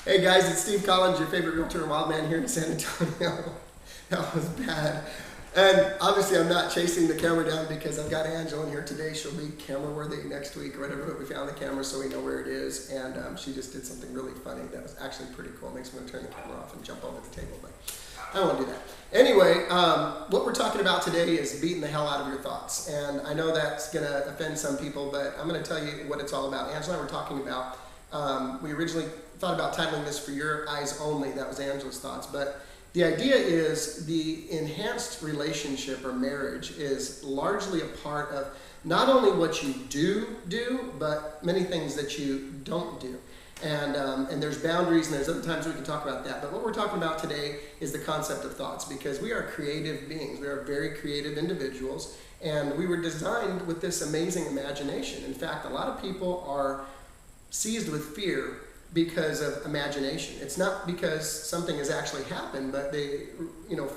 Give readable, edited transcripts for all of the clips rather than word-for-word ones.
Hey guys, it's Steve Collins, your favorite realtor and wild man here in San Antonio. That was bad. And obviously I'm not chasing the camera down because I've got Angela in here today. She'll be camera worthy next week or whatever, but we found the camera so we know where it is. And she just did something really funny that was actually pretty cool. Makes me want to turn the camera off and jump over the table, but I don't want to do that. Anyway, what we're talking about today is beating the hell out of your thoughts. And I know that's going to offend some people, but I'm going to tell you what it's all about. Angela and I were talking about, we originally thought about titling this For Your Eyes Only. That was Angela's thoughts. But the idea is the enhanced relationship or marriage is largely a part of not only what you do, but many things that you don't do. And there's boundaries, and there's other times we can talk about that. But what we're talking about today is the concept of thoughts, because we are creative beings. We are very creative individuals, and we were designed with this amazing imagination. In fact, a lot of people are seized with fear because of imagination. It's not because something has actually happened, but they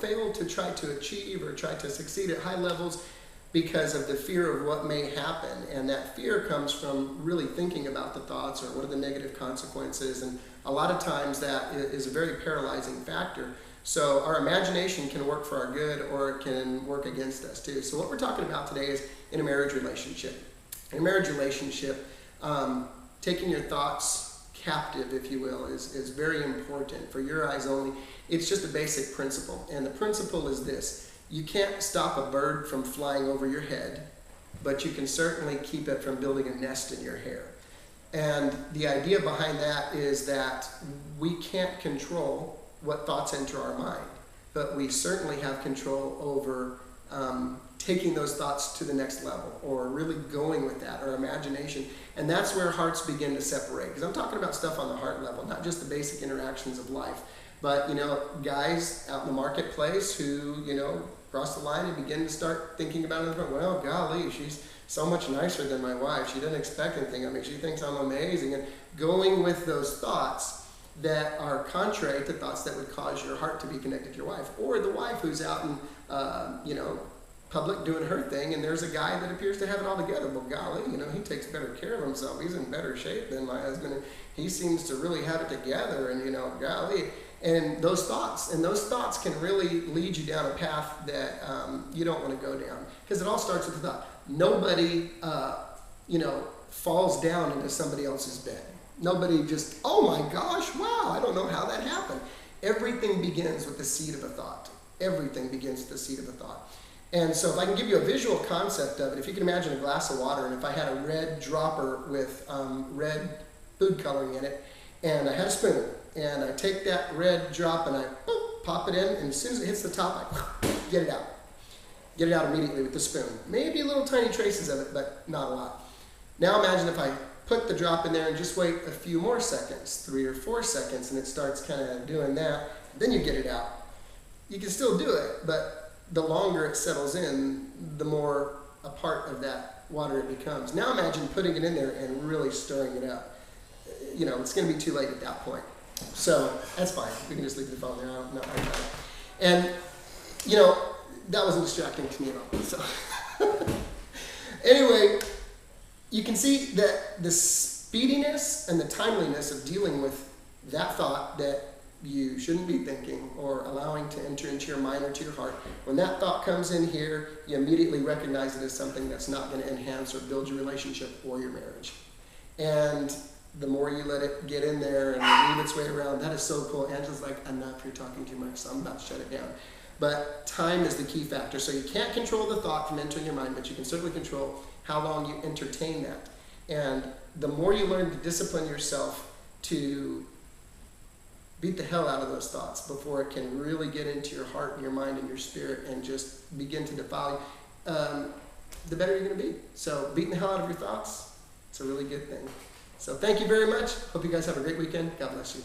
fail to try to achieve or try to succeed at high levels because of the fear of what may happen. And that fear comes from really thinking about the thoughts or what are the negative consequences. And a lot of times that is a very paralyzing factor. So our imagination can work for our good, or it can work against us too. So what we're talking about today is in a marriage relationship. In a marriage relationship, taking your thoughts captive, if you will, is very important. For your eyes only, it's just a basic principle. And the principle is this: you can't stop a bird from flying over your head, but you can certainly keep it from building a nest in your hair. And the idea behind that is that we can't control what thoughts enter our mind, but we certainly have control over taking those thoughts to the next level, or really going with that, or imagination. And that's where hearts begin to separate. Because I'm talking about stuff on the heart level, not just the basic interactions of life. But, guys out in the marketplace who, cross the line and begin to start thinking about it. Well, golly, she's so much nicer than my wife. She doesn't expect anything. I mean, she thinks I'm amazing. And going with those thoughts that are contrary to thoughts that would cause your heart to be connected to your wife. Or the wife who's out in, public doing her thing, and there's a guy that appears to have it all together. Well, golly, he takes better care of himself. He's in better shape than my husband, and he seems to really have it together, and golly. And those thoughts can really lead you down a path that you don't want to go down, because it all starts with the thought. Nobody, falls down into somebody else's bed. Nobody just, oh my gosh, wow, I don't know how that happened. Everything begins with the seed of a thought. Everything begins with the seed of a thought. And so if I can give you a visual concept of it, if you can imagine a glass of water, and if I had a red dropper with red food coloring in it, and I had a spoon, and I take that red drop and I pop it in, and as soon as it hits the top, I get it out. Get it out immediately with the spoon. Maybe little tiny traces of it, but not a lot. Now imagine if I put the drop in there and just wait a few more seconds, 3 or 4 seconds, and it starts kind of doing that. Then you get it out. You can still do it, but the longer it settles in, the more a part of that water it becomes. Now imagine putting it in there and really stirring it up. It's going to be too late at that point. So that's fine. We can just leave the phone there. I'm not worried about it. And, that wasn't distracting to me at all. So anyway, you can see that the speediness and the timeliness of dealing with that thought that you shouldn't be thinking or allowing to enter into your mind or to your heart. When that thought comes in here, you immediately recognize it as something that's not going to enhance or build your relationship or your marriage. And the more you let it get in there and weave its way around, that is so cool. Angela's like, enough, you're talking too much, so I'm about to shut it down. But time is the key factor. So you can't control the thought from entering your mind, but you can certainly control how long you entertain that. And the more you learn to discipline yourself to beat the hell out of those thoughts before it can really get into your heart and your mind and your spirit and just begin to defile you, the better you're going to be. So beating the hell out of your thoughts, it's a really good thing. So thank you very much. Hope you guys have a great weekend. God bless you.